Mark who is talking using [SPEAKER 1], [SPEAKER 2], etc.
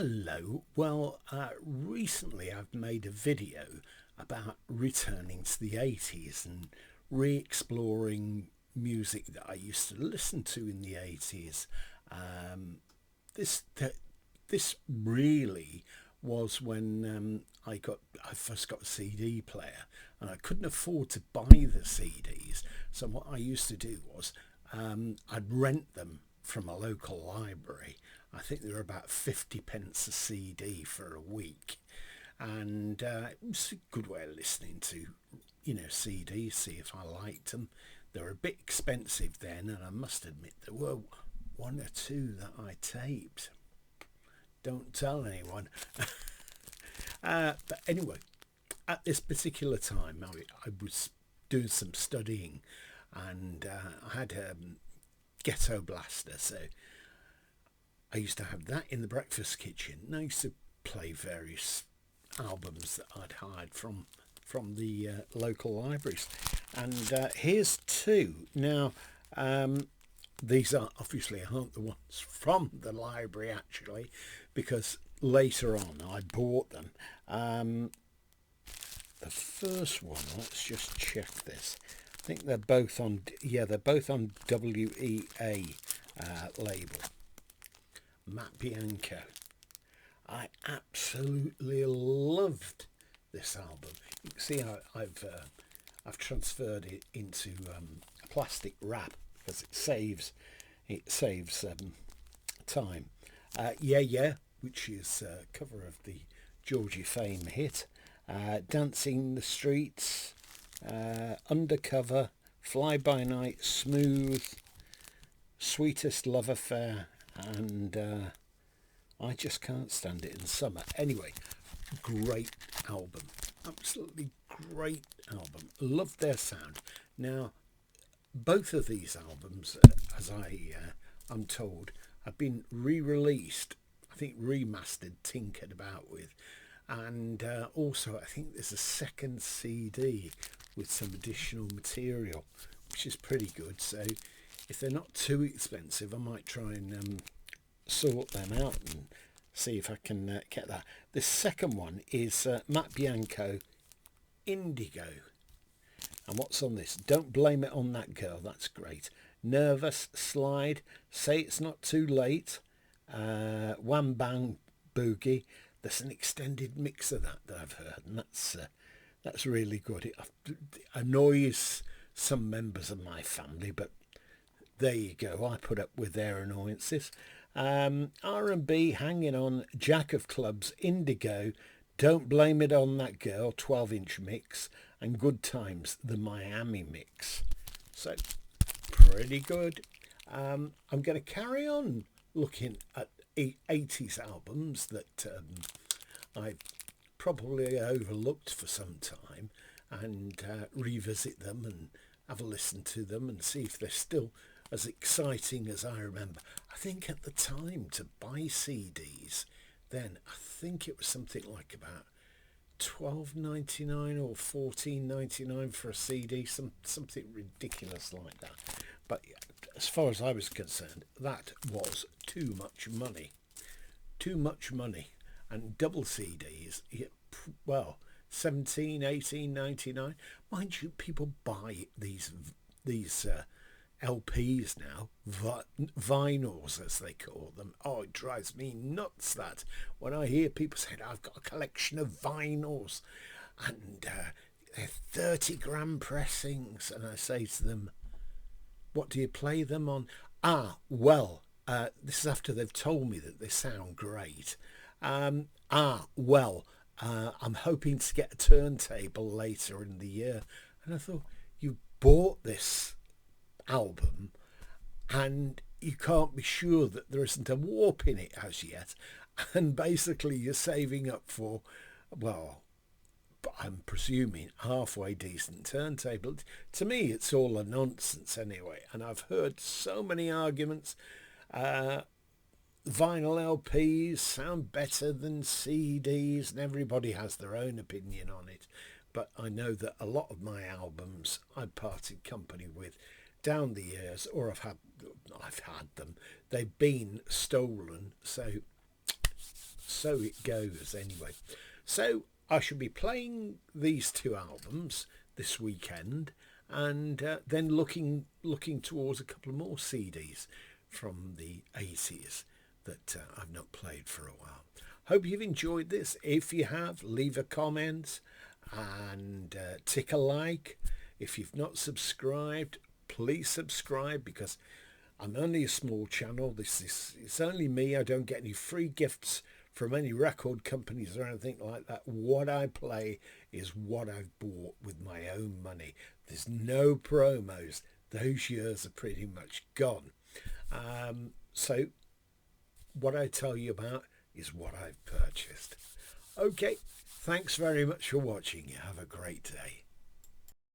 [SPEAKER 1] Hello. Well, recently I've made a video about returning to the 80s and re-exploring music that I used to listen to in the 80s. Um, this th- this really was when I first got a CD player, and I couldn't afford to buy the CDs. So what I used to do was I'd rent them from a local library. I think they were about 50 pence a CD for a week, and it was a good way of listening to, CDs. See if I liked them. They were a bit expensive then, and I must admit there were one or two that I taped. Don't tell anyone. But anyway, at this particular time, I was doing some studying, and I had a ghetto blaster, so I used to have that in the breakfast kitchen. And I used to play various albums that I'd hired from the local libraries. And here's two. Now, these are obviously aren't the ones from the library actually, because later on I bought them. The first one, let's just check this. I think they're both on. Yeah, they're both on WEA label. Matt Bianco. I absolutely loved this album. You can see I've transferred it into a plastic wrap because it saves time. Yeah Yeah, which is cover of the Georgie Fame hit. Dancing the Streets, Undercover, Fly By Night, Smooth, Sweetest Love Affair, and I Just Can't Stand It in Summer. Anyway, great album. Absolutely great album. Love their sound. Now, both of these albums, I'm told, have been re-released. I think remastered, tinkered about with. And also, I think there's a second CD with some additional material, which is pretty good. So if they're not too expensive, I might try and sort them out and see if I can get that. The second one is Matt Bianco, Indigo. And what's on this? Don't Blame It on That Girl. That's great. Nervous, Slide, Say It's Not Too Late, Wham Bang Boogie. There's an extended mix of that I've heard, and that's really good. It annoys some members of my family, but there you go. I put up with their annoyances. R&B, Hanging On, Jack of Clubs, Indigo, Don't Blame It on That Girl, 12-inch mix, and Good Times, the Miami mix. So, pretty good. I'm going to carry on looking at 80s albums that I probably overlooked for some time, and revisit them and have a listen to them and see if they're still as exciting as I remember. I think at the time to buy CDs then, I think it was something like about $12.99 or $14.99 for a CD, something ridiculous like that. But as far as I was concerned, that was too much money. Too much money. And double CDs, well, 17, 18.99. Mind you, people buy these LPs now, vinyls as they call them. Oh, it drives me nuts that when I hear people saying I've got a collection of vinyls and they're 30-gram pressings, and I say to them, what do you play them on? This is after they've told me that they sound great. I'm hoping to get a turntable later in the year. And I thought, you bought this album and you can't be sure that there isn't a warp in it as yet. And basically you're saving up for, well, I'm presuming halfway decent turntable. To me, it's all a nonsense anyway. And I've heard so many arguments. Vinyl LPs sound better than CDs, and everybody has their own opinion on it. But I know that a lot of my albums I parted company with down the years, or I've had them. They've been stolen. So so it goes anyway. So I shall be playing these two albums this weekend, and then looking towards a couple more CDs from the 80s that I've not played for a while. Hope you've enjoyed this. If you have, leave a comment and tick a like. If you've not subscribed, please subscribe, because I'm only a small channel. It's only me. I don't get any free gifts from any record companies or anything like that. What I play is what I've bought with my own money. There's no promos. Those years are pretty much gone. So what I tell you about is what I've purchased. Okay, thanks very much for watching. You have a great day.